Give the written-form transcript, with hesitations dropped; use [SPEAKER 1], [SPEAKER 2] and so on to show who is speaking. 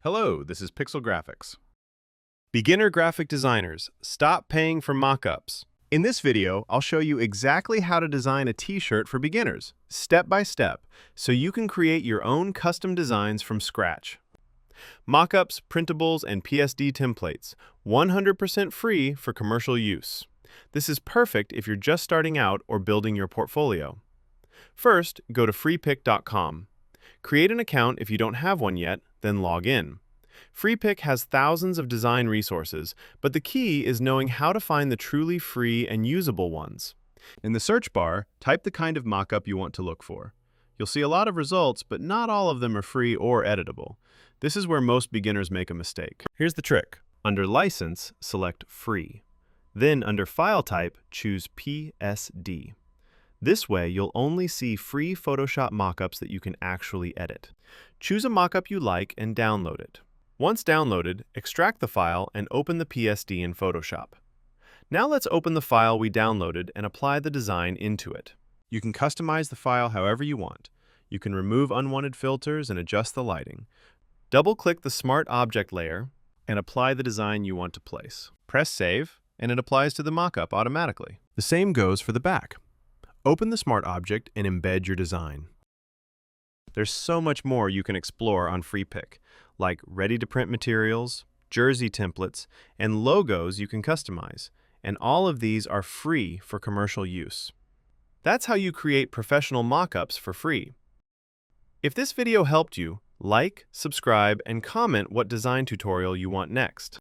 [SPEAKER 1] Hello, this is Pixel Graphics. Beginner graphic designers, stop paying for mockups. In this video, I'll show you exactly how to design a t-shirt for beginners, step by step, so you can create your own custom designs from scratch. Mockups, printables, and PSD templates, 100% free for commercial use. This is perfect if you're just starting out or building your portfolio. First, go to freepik.com. Create an account if you don't have one yet, then log in. Freepik has thousands of design resources, but the key is knowing how to find the truly free and usable ones. In the search bar, type the kind of mockup you want to look for. You'll see a lot of results, but not all of them are free or editable. This is where most beginners make a mistake. Here's the trick. Under License, select Free. Then under File Type, choose PSD. This way, you'll only see free Photoshop mockups that you can actually edit. Choose a mockup you like and download it. Once downloaded, extract the file and open the PSD in Photoshop. Now let's open the file we downloaded and apply the design into it. You can customize the file however you want. You can remove unwanted filters and adjust the lighting. Double-click the Smart Object layer and apply the design you want to place. Press Save, and it applies to the mockup automatically. The same goes for the back. Open the Smart Object and embed your design. There's so much more you can explore on Freepik, like ready-to-print materials, jersey templates, and logos you can customize, and all of these are free for commercial use. That's how you create professional mockups for free. If this video helped you, like, subscribe, and comment what design tutorial you want next.